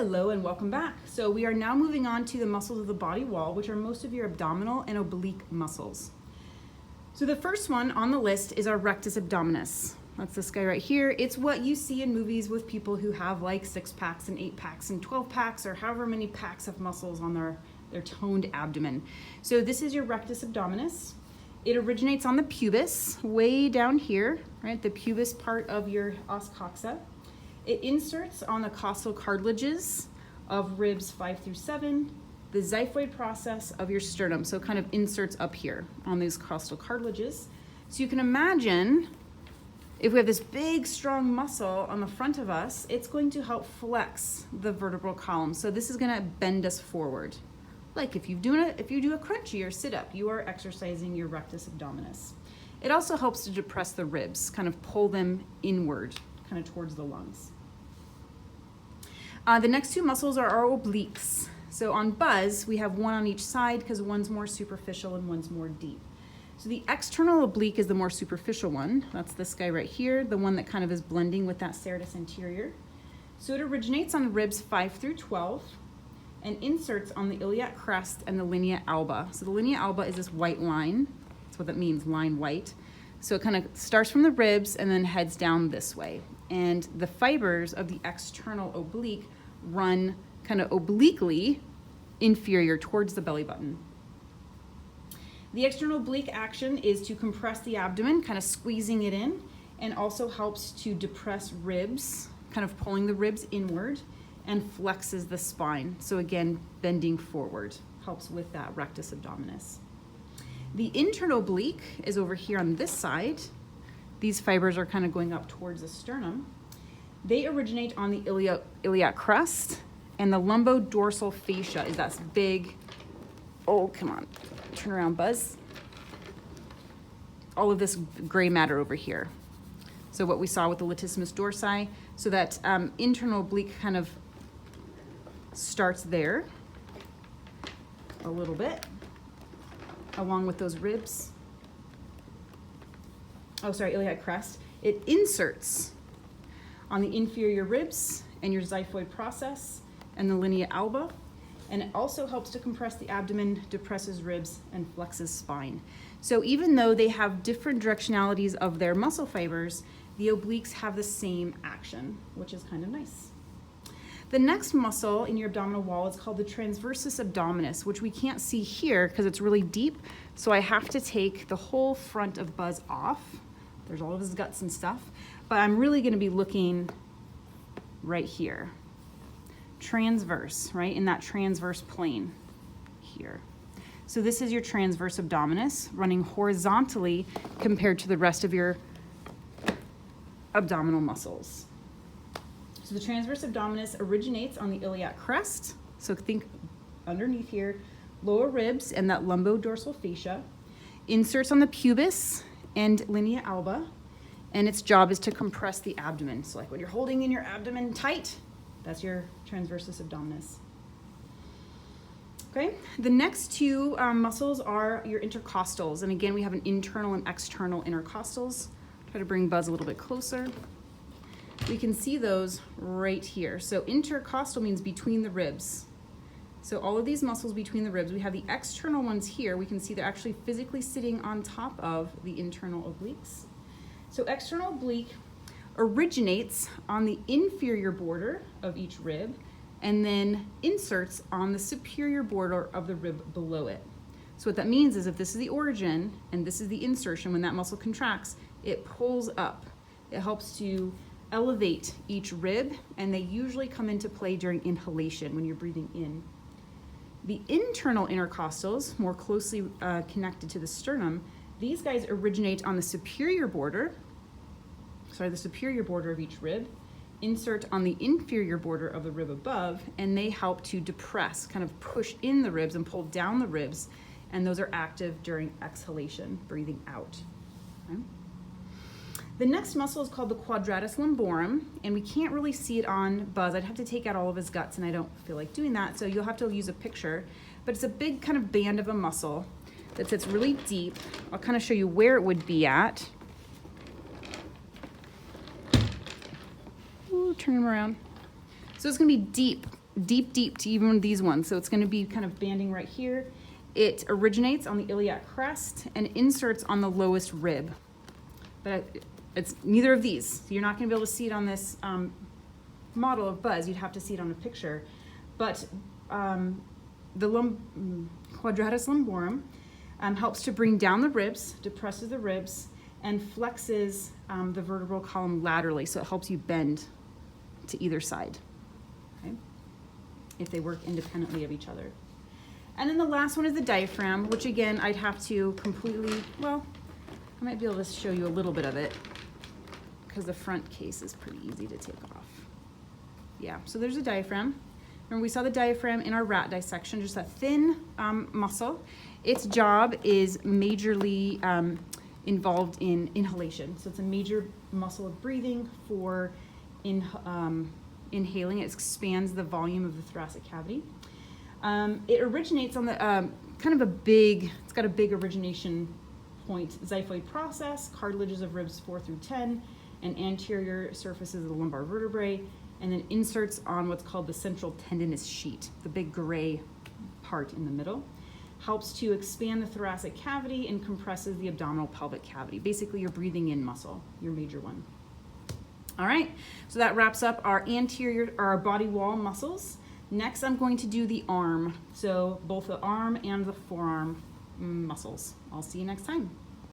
Hello and welcome back. So we are now moving on to the muscles of the body wall, which are most of your abdominal and oblique muscles. So the first one on the list is our rectus abdominis. That's this guy right here. It's what you see in movies with people who have like 6 packs and 8 packs and 12 packs or however many packs of muscles on their toned abdomen. So this is your rectus abdominis. It originates on the pubis, way down here, right? The pubis part of your os coxa. It inserts on the costal cartilages of ribs 5 through 7, the xiphoid process of your sternum. So it kind of inserts up here on these costal cartilages. So you can imagine if we have this big, strong muscle on the front of us, it's going to help flex the vertebral column. So this is gonna bend us forward. Like if you do a crunchy or sit up, you are exercising your rectus abdominis. It also helps to depress the ribs, kind of pull them inward, kind of towards the lungs. The next 2 muscles are our obliques. So on Buzz, we have one on each side because one's more superficial and one's more deep. So the external oblique is the more superficial one. That's this guy right here, the one that kind of is blending with that serratus anterior. So it originates on the ribs 5 through 12 and inserts on the iliac crest and the linea alba. So the linea alba is this white line. That's what that means, line white. So it kind of starts from the ribs and then heads down this way. And the fibers of the external oblique run kind of obliquely inferior towards the belly button. The external oblique action is to compress the abdomen, kind of squeezing it in, and also helps to depress ribs, kind of pulling the ribs inward, and flexes the spine. So again, bending forward helps with that rectus abdominis. The internal oblique is over here on this side. These fibers are kind of going up towards the sternum. They originate on the iliac crest, and the lumbodorsal fascia is that big, oh, come on, turn around, Buzz. All of this gray matter over here. So what we saw with the latissimus dorsi, so that internal oblique kind of starts there a little bit, along with those ribs. Oh, sorry, iliac crest. It inserts on the inferior ribs and your xiphoid process and the linea alba, and it also helps to compress the abdomen, depresses ribs, and flexes spine. So even though they have different directionalities of their muscle fibers, the obliques have the same action, which is kind of nice. The next muscle in your abdominal wall is called the transversus abdominis, which we can't see here because it's really deep, so I have to take the whole front of Buzz off. There's all of his guts and stuff, but I'm really gonna be looking right here. Transverse, right, in that transverse plane here. So this is your transverse abdominis running horizontally compared to the rest of your abdominal muscles. So the transverse abdominis originates on the iliac crest. So think underneath here, lower ribs and that lumbodorsal fascia. Inserts on the pubis and linea alba. And its job is to compress the abdomen. So like when you're holding in your abdomen tight, that's your transversus abdominis. Okay, the next 2 muscles are your intercostals. And again, we have an internal and external intercostals. Try to bring Buzz a little bit closer. We can see those right here. So intercostal means between the ribs. So all of these muscles between the ribs, we have the external ones here. We can see they're actually physically sitting on top of the internal obliques. So external oblique originates on the inferior border of each rib and then inserts on the superior border of the rib below it. So what that means is if this is the origin and this is the insertion, when that muscle contracts, it pulls up. It helps to elevate each rib, and they usually come into play during inhalation when you're breathing in. The internal intercostals, more closely connected to the sternum, these guys originate on the superior border of each rib, insert on the inferior border of the rib above, and they help to depress, kind of push in the ribs and pull down the ribs, and those are active during exhalation, breathing out. Okay? The next muscle is called the quadratus lumborum, and we can't really see it on Buzz. I'd have to take out all of his guts, and I don't feel like doing that, so you'll have to use a picture. But it's a big kind of band of a muscle that sits really deep. I'll kind of show you where it would be at. Ooh, turn him around. So it's gonna be deep deep to even these ones. So it's going to be kind of banding right here. It originates on the iliac crest and inserts on the lowest rib. But it's neither of these. So you're not going to be able to see it on this model of Buzz. You'd have to see it on a picture. But the quadratus lumborum helps to bring down the ribs, depresses the ribs, and flexes the vertebral column laterally. So it helps you bend to either side, okay, if they work independently of each other. And then the last one is the diaphragm, which again, I'd have to completely, well, I might be able to show you a little bit of it because the front case is pretty easy to take off. Yeah, so there's a diaphragm. Remember, we saw the diaphragm in our rat dissection, just a thin muscle. Its job is majorly involved in inhalation. So it's a major muscle of breathing for inhaling. It expands the volume of the thoracic cavity. It originates on the kind of a big, it's got a big origination point, xiphoid process, cartilages of ribs 4 through 10, and anterior surfaces of the lumbar vertebrae, and then inserts on what's called the central tendinous sheet, the big gray part in the middle. Helps to expand the thoracic cavity and compresses the abdominal pelvic cavity. Basically, your breathing in muscle, your major one. All right, so that wraps up our our body wall muscles. Next, I'm going to do the arm. So both the arm and the forearm muscles. I'll see you next time.